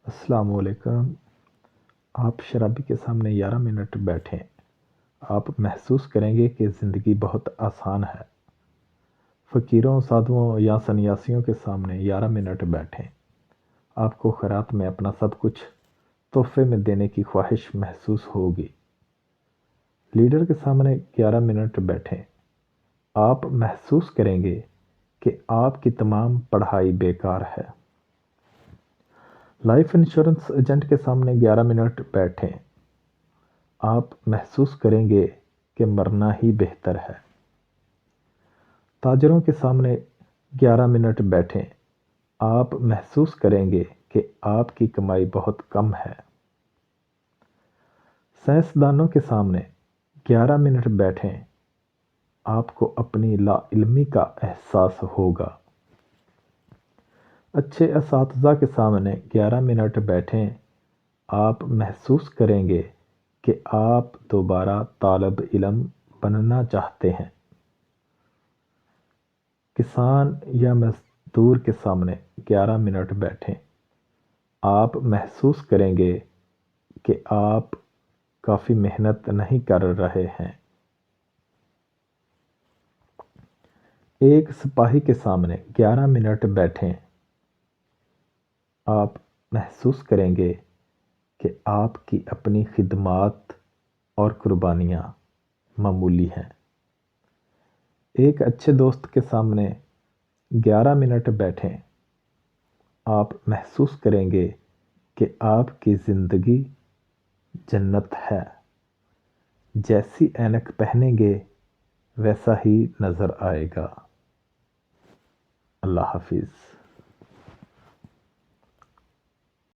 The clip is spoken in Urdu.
السلام علیکم۔ آپ شرابی کے سامنے 11 منٹ بیٹھیں، آپ محسوس کریں گے کہ زندگی بہت آسان ہے۔ فقیروں، سادھوؤں یا سنیاسیوں کے سامنے 11 منٹ بیٹھیں، آپ کو خیرات میں اپنا سب کچھ تحفے میں دینے کی خواہش محسوس ہوگی۔ لیڈر کے سامنے 11 منٹ بیٹھیں، آپ محسوس کریں گے کہ آپ کی تمام پڑھائی بیکار ہے۔ لائف انشورنس ایجنٹ کے سامنے 11 منٹ بیٹھیں، آپ محسوس کریں گے کہ مرنا ہی بہتر ہے۔ تاجروں کے سامنے 11 منٹ بیٹھیں، آپ محسوس کریں گے کہ آپ کی کمائی بہت کم ہے۔ سائنسدانوں کے سامنے 11 منٹ بیٹھیں، آپ کو اپنی لا علمی کا احساس ہوگا۔ اچھے اساتذہ کے سامنے 11 منٹ بیٹھیں، آپ محسوس کریں گے کہ آپ دوبارہ طالب علم بننا چاہتے ہیں۔ کسان یا مزدور کے سامنے 11 منٹ بیٹھیں، آپ محسوس کریں گے کہ آپ کافی محنت نہیں کر رہے ہیں۔ ایک سپاہی کے سامنے 11 منٹ بیٹھیں، آپ محسوس کریں گے کہ آپ کی اپنی خدمات اور قربانیاں معمولی ہیں۔ ایک اچھے دوست کے سامنے 11 منٹ بیٹھیں، آپ محسوس کریں گے کہ آپ کی زندگی جنت ہے۔ جیسی اینک پہنیں گے ویسا ہی نظر آئے گا۔ اللہ حافظ۔